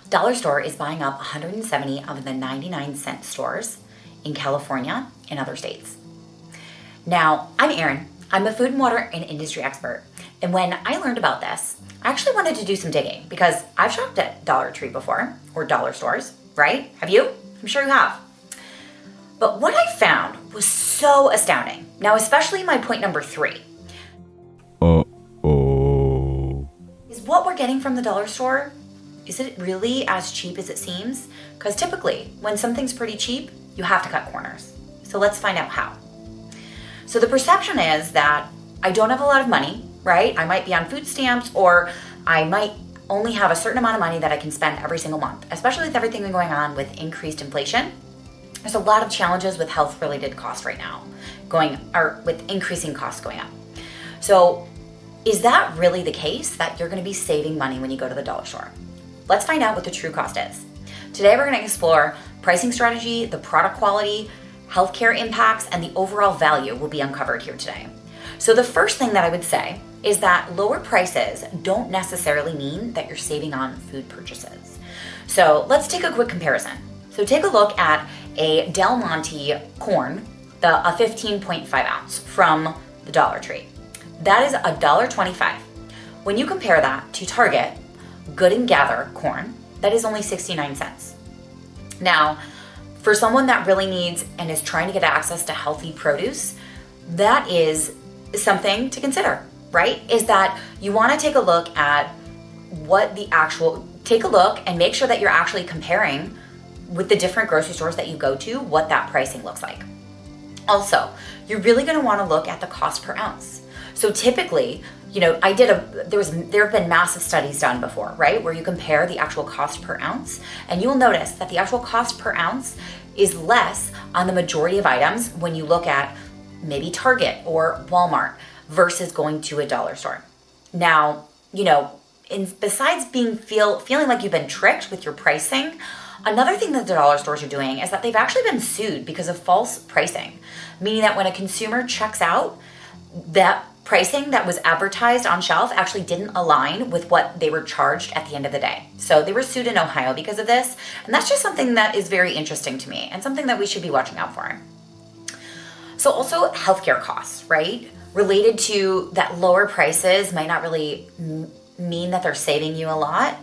Dollar Store is buying up 170 of the 99-cent stores in California and other states. Now, I'm Erin. I'm a food and water and industry expert. And when I learned about this, I actually wanted to do some digging because I've shopped at Dollar Tree before, or dollar stores, right? Have you? I'm sure you have. But what I found was so astounding. Now, especially my point number 3. Is what we're getting from the dollar store, is it really as cheap as it seems? Because typically, when something's pretty cheap, you have to cut corners. So let's find out how. So the perception is that I don't have a lot of money, right? I might be on food stamps, or I might only have a certain amount of money that I can spend every single month, especially with everything going on with increased inflation. There's a lot of challenges with health-related costs right now, with increasing costs going up. So is that really the case, that you're gonna be saving money when you go to the dollar store? Let's find out what the true cost is. Today we're gonna explore pricing strategy, the product quality, healthcare impacts, and the overall value will be uncovered here today. So the first thing that I would say is that lower prices don't necessarily mean that you're saving on food purchases. So let's take a quick comparison. So take a look at a Del Monte corn, a 15.5 ounce from the Dollar Tree. That is $1.25. When you compare that to Target Good and Gather corn, that is only 69 cents. Now, for someone that really needs and is trying to get access to healthy produce, that is something to consider, right? Is that you want to take a look at take a look and make sure that you're actually comparing with the different grocery stores that you go to, what that pricing looks like. Also, you're really going to want to look at the cost per ounce. So typically, there have been massive studies done before, right? Where you compare the actual cost per ounce, and you'll notice that the actual cost per ounce is less on the majority of items when you look at maybe Target or Walmart versus going to a dollar store. Now, besides feeling like you've been tricked with your pricing, another thing that the dollar stores are doing is that they've actually been sued because of false pricing, meaning that when a consumer checks out, that pricing that was advertised on shelf actually didn't align with what they were charged at the end of the day. So they were sued in Ohio because of this, and that's just something that is very interesting to me and something that we should be watching out for. So also healthcare costs, right? Related to that lower prices might not really mean that they're saving you a lot.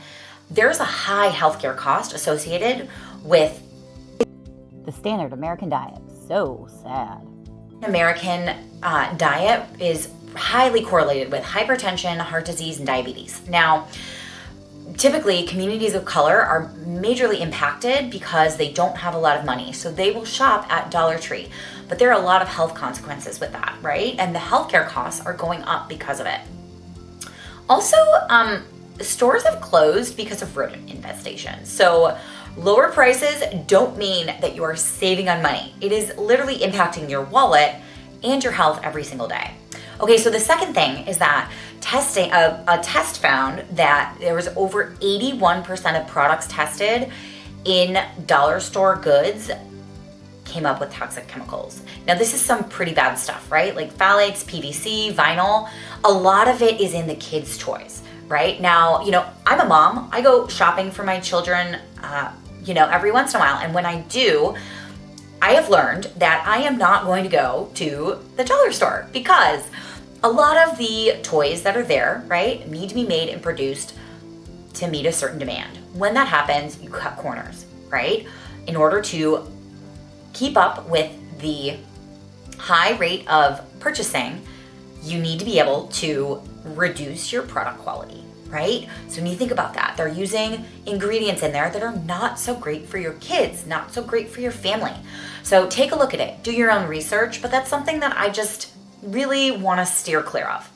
There's a high healthcare cost associated with the standard American diet. So sad. American diet is highly correlated with hypertension, heart disease, and diabetes. Now, typically, communities of color are majorly impacted because they don't have a lot of money. So they will shop at Dollar Tree. But there are a lot of health consequences with that, right? And the healthcare costs are going up because of it. Also, stores have closed because of rodent infestation. So lower prices don't mean that you are saving on money. It is literally impacting your wallet and your health every single day. Okay, so the second thing is that a test found that there was over 81% of products tested in dollar store goods came up with toxic chemicals. Now, this is some pretty bad stuff, right? Like phthalates, PVC, vinyl. A lot of it is in the kids' toys, right? Now, I'm a mom. I go shopping for my children, every once in a while. And when I do, I have learned that I am not going to go to the dollar store because a lot of the toys that are there, right, need to be made and produced to meet a certain demand. When that happens, you cut corners, right? In order to keep up with the high rate of purchasing, you need to be able to reduce your product quality, right? So when you think about that, they're using ingredients in there that are not so great for your kids, not so great for your family. So take a look at it, do your own research, but that's something that I just really want to steer clear of.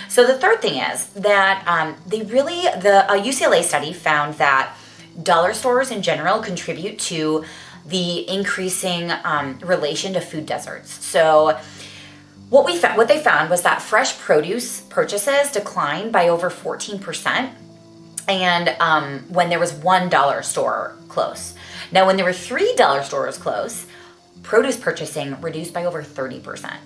So the third thing is that a UCLA study found that dollar stores in general contribute to the increasing relation to food deserts. So what they found was that fresh produce purchases declined by over 14%, and when there was $1 store close. Now, when there were $3 stores close, produce purchasing reduced by over 30%.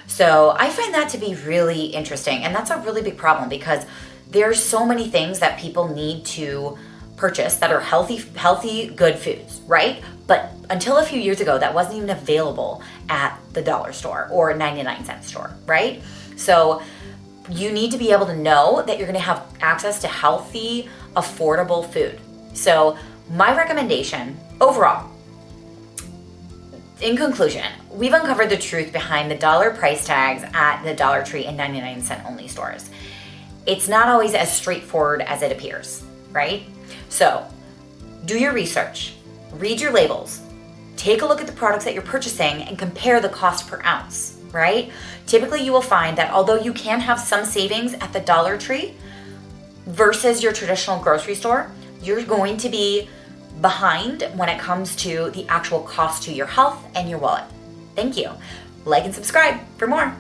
So I find that to be really interesting, and that's a really big problem because there's so many things that people need to purchase that are healthy, good foods, right? But until a few years ago, that wasn't even available at the dollar store or 99-cent store, right? So you need to be able to know that you're gonna have access to healthy, affordable food. So my recommendation overall, in conclusion, we've uncovered the truth behind the dollar price tags at the Dollar Tree and 99-cent only stores. It's not always as straightforward as it appears, right? So do your research, read your labels, take a look at the products that you're purchasing and compare the cost per ounce, right? Typically you will find that although you can have some savings at the Dollar Tree versus your traditional grocery store, you're going to be behind when it comes to the actual cost to your health and your wallet. Thank you. Like and subscribe for more.